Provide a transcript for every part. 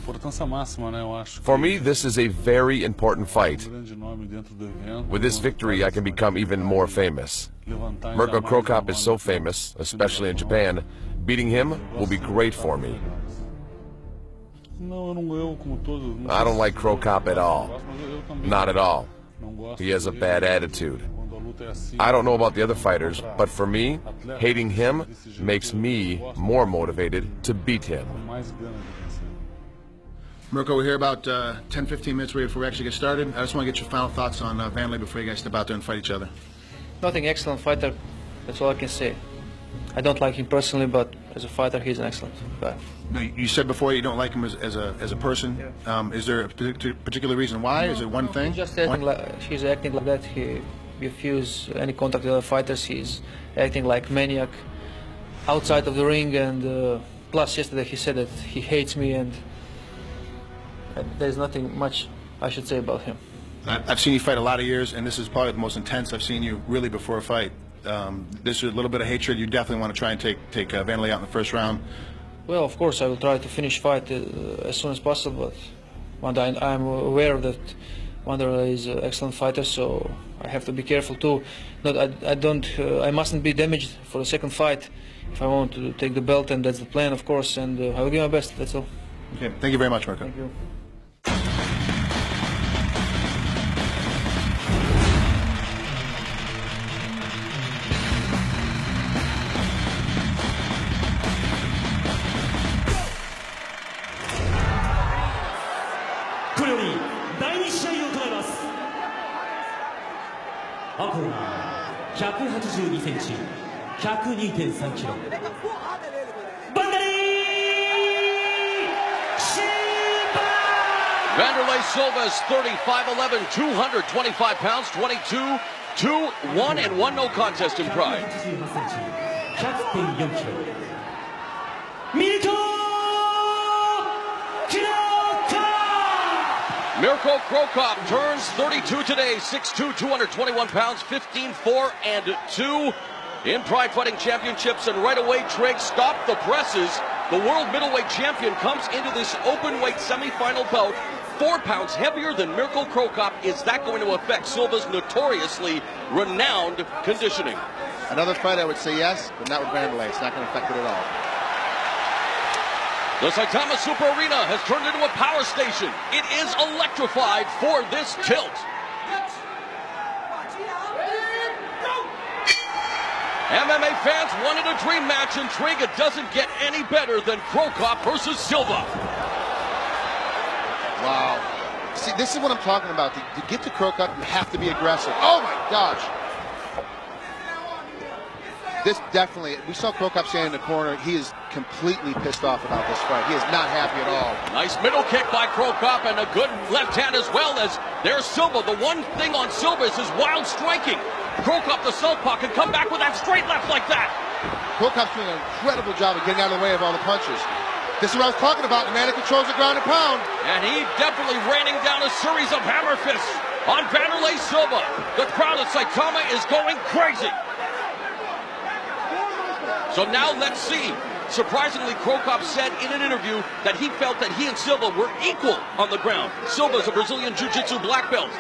For me, this is a very important fight. With this victory, I can become even more famous. Mirko Cro Cop is so famous, especially in Japan. Beating him will be great for me. I don't like Cro Cop at all. Not at all. He has a bad attitude. I don't know about the other fighters, but for me, hating him makes me more motivated to beat him. Mirko, we're here about 10-15 minutes before we actually get started. I just want to get your final thoughts on Wanderlei before you guys step out there and fight each other. Nothing, excellent fighter. That's all I can say. I don't like him personally, but as a fighter, he's an excellent guy. No, you said before you don't like him as a person. Yeah. Is there a particular reason why? Is it one thing? He's acting like that. He refuses any contact with other fighters. He's acting like maniac outside of the ring, and plus yesterday he said that he hates me, and there's nothing much I should say about him. I've seen you fight a lot of years, and this is probably the most intense I've seen you really before a fight. This is a little bit of hatred. You definitely want to try and take Wanderlei out in the first round. Well, of course, I will try to finish fight as soon as possible, but I'm aware that Wanderlei is an excellent fighter, so I have to be careful too. I mustn't be damaged for the second fight if I want to take the belt, and that's the plan, of course, and I will give my best, that's all. Okay, thank you very much, Mirko. Thank you. Wanderlei Silva is 35'11", 225 pounds, 22, 2-1 and 1 no contest in pride. Mirko Cro Cop turns 32 today, 6'2", 221 pounds, 15-4 and 2 in Pride Fighting Championships. And right away, Trigg, stop the presses. The world middleweight champion comes into this open weight semifinal bout 4 pounds heavier than Mirko Cro Cop. Is that going to affect Silva's notoriously renowned conditioning? Another fight, I would say yes, but not with Wanderlei. It's not going to affect it at all. The Saitama Super Arena has turned into a power station. It is electrified for this tilt. MMA fans wanted a dream match, and Trigg, it doesn't get any better than Cro Cop versus Silva. Wow. See, this is what I'm talking about. To get to Cro Cop, you have to be aggressive. Oh my gosh. This definitely, we saw Cro Cop standing in the corner. He is completely pissed off about this fight. He is not happy at all. Nice middle kick by Cro Cop, and a good left hand as well. As there's Silva. The one thing on Silva is his wild striking. Cro Cop, the southpaw, can come back with that straight left like that. Cro Cop's doing an incredible job of getting out of the way of all the punches. This is what I was talking about. The man that controls the ground and pound. And he definitely raining down a series of hammer fists on Wanderlei Silva. The crowd at Saitama is going crazy. So now let's see. Surprisingly, Cro Cop said in an interview that he felt that he and Silva were equal on the ground. Silva's a Brazilian Jiu-Jitsu black belt.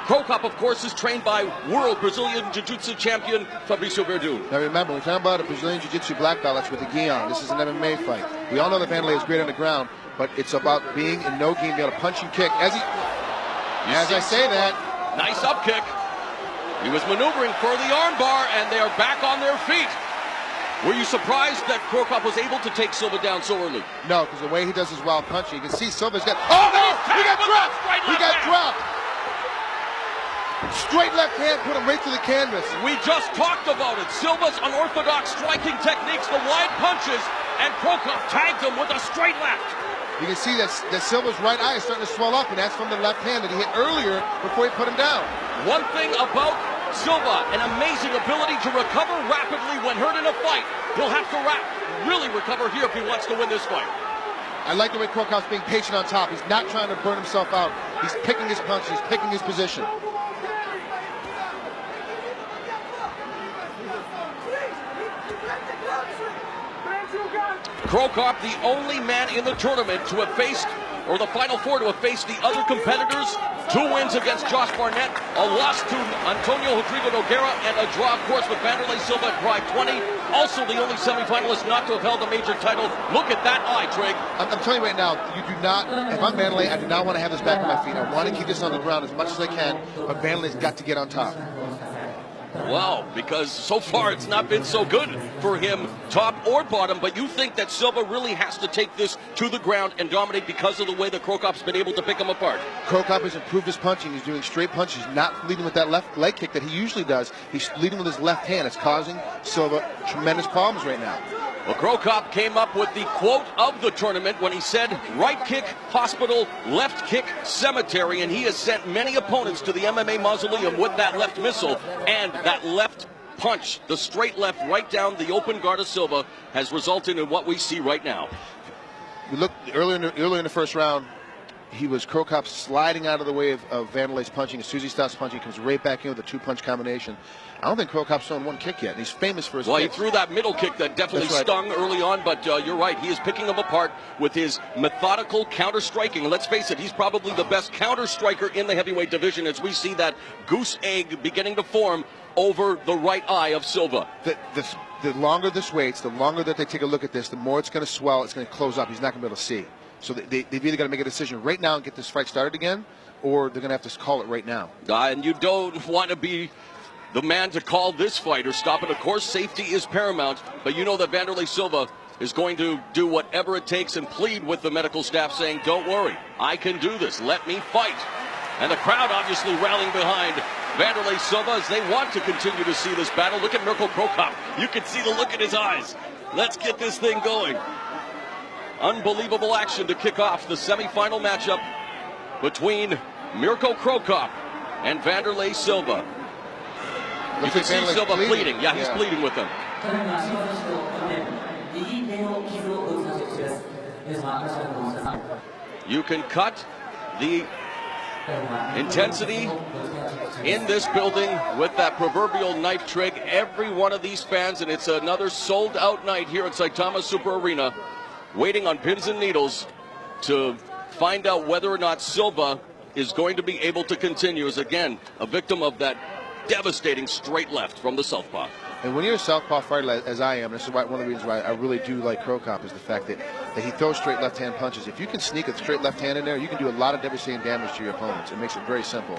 Cro Cop, of course, is trained by world Brazilian Jiu-Jitsu champion Fabricio Verdun. Now remember, we're talking about a Brazilian Jiu-Jitsu black belt. That's with a gi on. This is an MMA fight. We all know that Wanderlei is great on the ground, but it's about being in no gi, being able to punch and kick. As I say that, nice up kick. He was maneuvering for the armbar, and they are back on their feet. Were you surprised that Cro Cop was able to take Silva down so early? No, because the way he does his wild punching, you can see Silva's got. Oh no! He got dropped! He got dropped! Straight left hand put him right to the canvas. We just talked about it. Silva's unorthodox striking techniques, the wide punches, and Cro Cop tagged him with a straight left. You can see that Silva's right eye is starting to swell up, and that's from the left hand that he hit earlier before he put him down. One thing about Silva, an amazing ability to recover rapidly when hurt in a fight. He'll have to really recover here if he wants to win this fight. I like the way Cro Cop's being patient on top. He's not trying to burn himself out. He's picking his punches, he's picking his position. Krokop, the only man in the tournament to have faced, or the Final Four to have faced the other competitors. 2 wins against Josh Barnett, a loss to Antonio Rodrigo Nogueira, and a draw, of course, with Wanderlei Silva at Pride 20. Also the only semifinalist not to have held a major title. Look at that eye, Trig. I'm telling you right now, you do not, if I'm Wanderlei, I do not want to have this back on my feet. I want to keep this on the ground as much as I can, but Wanderlei's got to get on top. Wow, because so far it's not been so good for him, top or bottom, but you think that Silva really has to take this to the ground and dominate because of the way that Krokop's been able to pick him apart. Krokop has improved his punching. He's doing straight punches, not leading with that left leg kick that he usually does. He's leading with his left hand. It's causing Silva tremendous problems right now. Well, Krokop came up with the quote of the tournament when he said, right kick, hospital, left kick, cemetery, and he has sent many opponents to the MMA mausoleum with that left missile, and that left punch, the straight left right down the open guard of Silva, has resulted in what we see right now. We looked earlier in the first round, Krokop sliding out of the way of Wanderlei's punching. As soon as he stops punching, he comes right back in with a 2-punch combination. I don't think Krokop's thrown one kick yet, and he's famous for his kicks. He threw that middle kick that definitely stung early on, but you're right. He is picking them apart with his methodical counter-striking. Let's face it, he's probably the best counter-striker in the heavyweight division as we see that goose egg beginning to form over the right eye of Silva. The longer this waits, the longer that they take a look at this, the more it's going to swell, it's going to close up. He's not going to be able to see. So they've either got to make a decision right now and get this fight started again, or they're going to have to call it right now. And you don't want to be the man to call this fight or stop it. Of course, safety is paramount, but you know that Wanderlei Silva is going to do whatever it takes and plead with the medical staff saying, don't worry, I can do this, let me fight. And the crowd obviously rallying behind Wanderlei Silva as they want to continue to see this battle. Look at Mirko Krokop. You can see the look in his eyes. Let's get this thing going. Unbelievable action to kick off the semifinal matchup between Mirko Krokop and Wanderlei Silva. You can see Silva pleading. Yeah, he's pleading with him. You can cut the intensity in this building with that proverbial knife Trig. Every one of these fans, and it's another sold-out night here at Saitama Super Arena, waiting on pins and needles to find out whether or not Silva is going to be able to continue as, again, a victim of that devastating straight left from the southpaw. And when you're a southpaw fighter, as I am, this is one of the reasons why I really do like Krokop, is the fact that he throws straight left-hand punches. If you can sneak a straight left hand in there, you can do a lot of devastating damage to your opponents. It makes it very simple.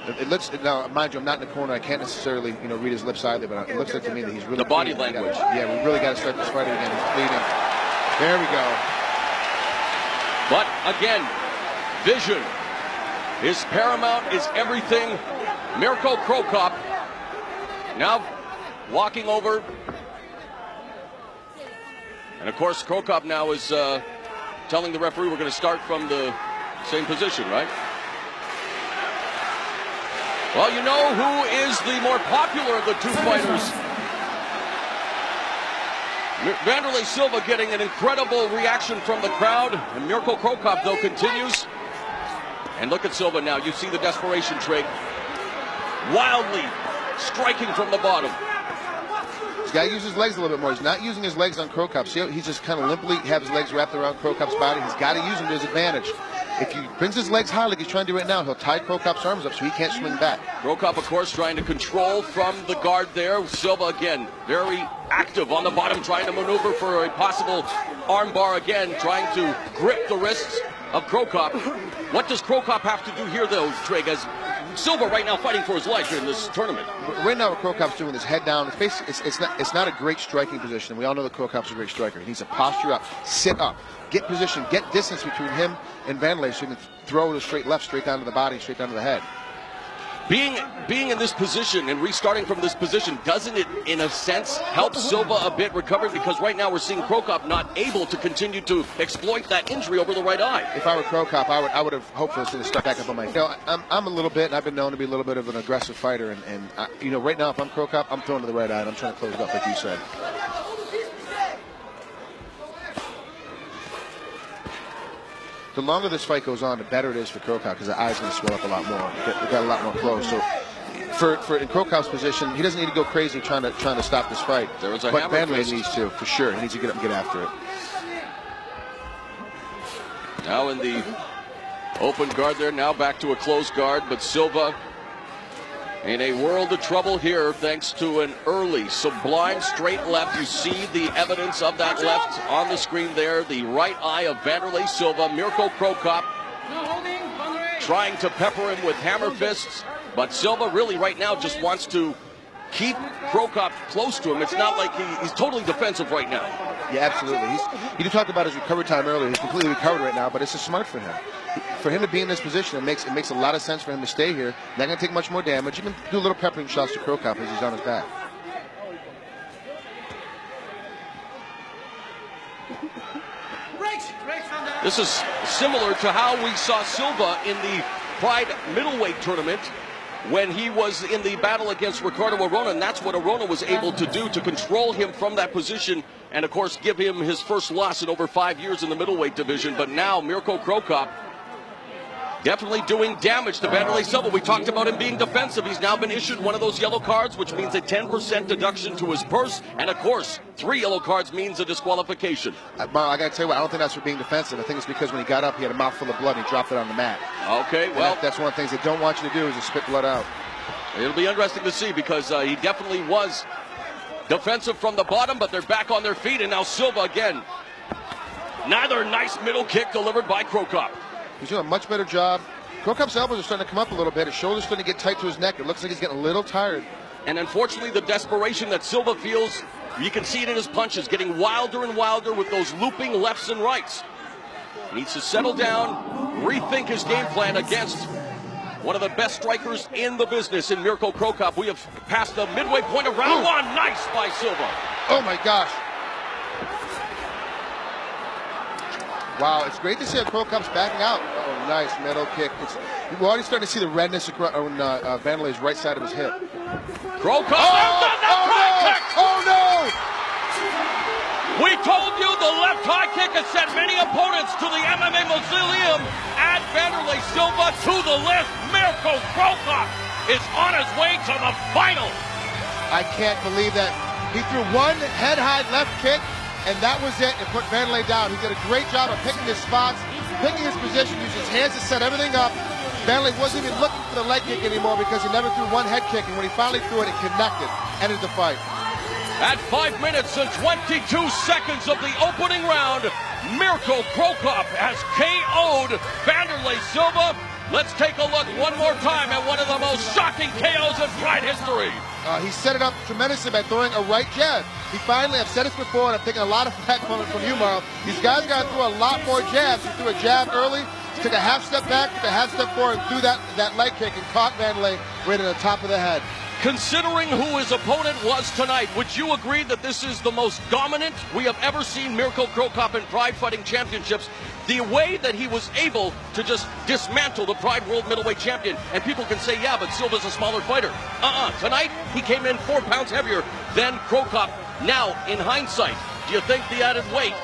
It looks, now, mind you, I'm not in the corner. I can't necessarily, read his lips either, but it looks like to me that he's really... The body language. Yeah, we really got to start this fight again. He's bleeding. There we go. But, again, vision is paramount, is everything. Mirko Krokop now walking over. And, of course, Krokop now is telling the referee we're going to start from the same position, right? Well, you know who is the more popular of the two fighters. Wanderlei Silva getting an incredible reaction from the crowd. And Mirko Krokop, though, continues. And look at Silva now. You see the desperation, Trig. Wildly striking from the bottom. He's got to use his legs a little bit more. He's not using his legs on Krokop. See how he's just kind of limply have his legs wrapped around Krokop's body. He's got to use them to his advantage. If he brings his legs high like he's trying to do right now, he'll tie Krokop's arms up so he can't swing back. Krokop, of course, trying to control from the guard there. Silva, again, very active on the bottom, trying to maneuver for a possible armbar again, trying to grip the wrists of Krokop. What does Krokop have to do here, though, Trig, as Silva right now fighting for his life in this tournament? Right now what Krokop's doing is head down. It's not a great striking position. We all know that Krokop's a great striker. He needs to posture up, sit up, get position, get distance between him and Wanderlei so he can throw the straight left straight down to the body, straight down to the head. Being in this position and restarting from this position, doesn't it, in a sense, help Silva a bit recover? Because right now we're seeing Krokop not able to continue to exploit that injury over the right eye. If I were Krokop, I would have hoped for this to start back up on my feet. I'm a little bit, and I've been known to be a little bit of an aggressive fighter, and right now if I'm Krokop, I'm throwing to the right eye, and I'm trying to close it up like you said. The longer this fight goes on, the better it is for Krokop because the eye's going to swell up a lot more. They've got a lot more close. So in Krokop's position, he doesn't need to go crazy trying to stop this fight. There was a but hammer Wanderlei fist. needs to, for sure. He needs to get up and get after it. Now in the open guard there, now back to a closed guard, but Silva in a world of trouble here thanks to an early sublime straight left. You see the evidence of that left on the screen there. The right eye of Wanderlei Silva. Mirko Krokop trying to pepper him with hammer fists, but Silva really right now just wants to keep Krokop close to him. It's not like he's totally defensive right now. Yeah, absolutely. You talked about his recovery time earlier. He's completely recovered right now, but it's just smart for him. For him to be in this position, it makes a lot of sense for him to stay here. Not going to take much more damage. You can do little peppering shots to Krokop as he's on his back. This is similar to how we saw Silva in the Pride middleweight tournament when he was in the battle against Ricardo Arona, and that's what Arona was able to do to control him from that position and, of course, give him his first loss in over 5 years in the middleweight division. But now Mirko Krokop definitely doing damage to Wanderlei Silva. We talked about him being defensive. He's now been issued one of those yellow cards, which means a 10% deduction to his purse. And, of course, 3 yellow cards means a disqualification. I got to tell you what, I don't think that's for being defensive. I think it's because when he got up, he had a mouthful of blood and he dropped it on the mat. Okay, well, that's one of the things they don't want you to do is to spit blood out. It'll be interesting to see because he definitely was defensive from the bottom, but they're back on their feet. And now Silva again. Another nice middle kick delivered by Krokop. He's doing a much better job. Krokop's elbows are starting to come up a little bit. His shoulders starting to get tight to his neck. It looks like he's getting a little tired. And unfortunately, the desperation that Silva feels, you can see it in his punches, getting wilder and wilder with those looping lefts and rights. He needs to settle down, rethink his game plan against one of the best strikers in the business in Mirko Krokop. We have passed the midway point of round one. Nice by Silva. Oh my gosh. Wow, it's great to see how Krokop's backing out. Oh, nice middle kick. We're already starting to see the redness on Wanderlei's right side of his hip. Krokop! Oh no! We told you the left high kick has sent many opponents to the MMA mausoleum. Add Wanderlei Silva to the list. Mirko Krokop is on his way to the final. I can't believe that. He threw one head-high left kick, and that was it, and put Wanderlei down. He did a great job of picking his spots, picking his position, used his hands to set everything up. Wanderlei wasn't even looking for the leg kick anymore because he never threw one head kick, and when he finally threw it, it connected, ended the fight. At 5 minutes and 22 seconds of the opening round, Mirko Krokop has KO'd Wanderlei Silva. Let's take a look one more time at one of the most shocking KOs in Pride history. He set it up tremendously by throwing a right jab. He finally, I've said this before, and I'm taking a lot of flack from you, Marl. These guys got to throw a lot more jabs. He threw a jab early, took a half step back, took a half step forward, and threw that leg kick and caught Wanderlei right in the top of the head. Considering who his opponent was tonight, would you agree that this is the most dominant we have ever seen Mirko Krokop in Pride Fighting Championships? The way that he was able to just dismantle the Pride World Middleweight Champion, and people can say, yeah, but Silva's a smaller fighter. Tonight, he came in 4 pounds heavier than Krokop. Now, in hindsight, do you think the added weight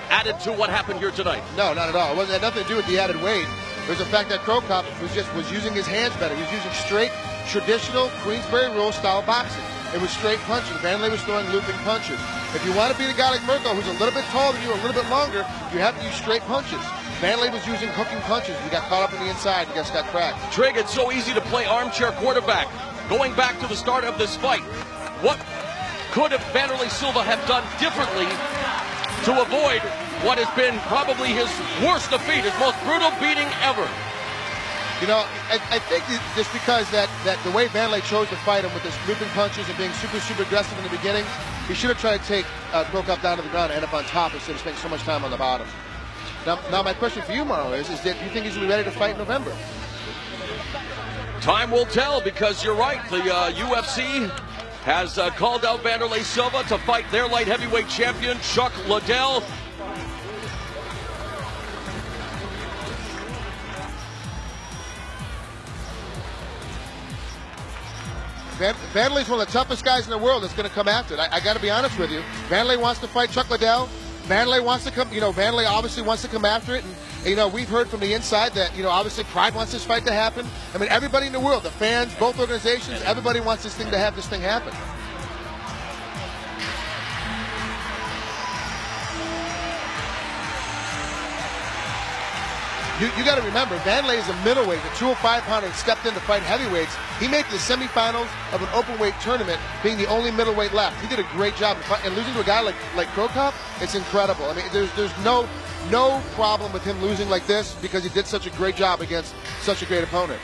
added to what happened here tonight? No, not at all. It had nothing to do with the added weight. It was the fact that Krokop was using his hands better. He was using straight, traditional Queensberry rule style boxing. It was straight punches. Wanderlei was throwing looping punches. If you want to beat a guy like Mirko, who's a little bit taller than you, a little bit longer, you have to use straight punches. Wanderlei was using hooking punches. He got caught up in the inside. He just got cracked. Trig, it's so easy to play armchair quarterback. Going back to the start of this fight, what could Wanderlei Silva have done differently to avoid what has been probably his worst defeat, his most brutal beating ever? You know, I think just because that the way Wanderlei chose to fight him with his looping punches and being super aggressive in the beginning, he should have tried to take Krokop down to the ground and end up on top instead of spending so much time on the bottom. Now my question for you, Marlo, is that you think he's going to be ready to fight in November? Time will tell, because you're right. The UFC has called out Wanderlei Silva to fight their light heavyweight champion, Chuck Liddell. Wanderlei's one of the toughest guys in the world that's going to come after it. I got to be honest with you. Wanderlei wants to fight Chuck Liddell. Wanderlei wants to come, Wanderlei obviously wants to come after it, You know, we've heard from the inside that, you know, obviously Pride wants this fight to happen. I mean, everybody in the world, the fans, both organizations, everybody wants this thing to have this thing happen. You got to remember, Wanderlei is a middleweight, a 205-pounder that stepped in to fight heavyweights. He made the semifinals of an open-weight tournament, being the only middleweight left. He did a great job, and losing to a guy like Krokop, it's incredible. I mean, there's no problem with him losing like this because he did such a great job against such a great opponent.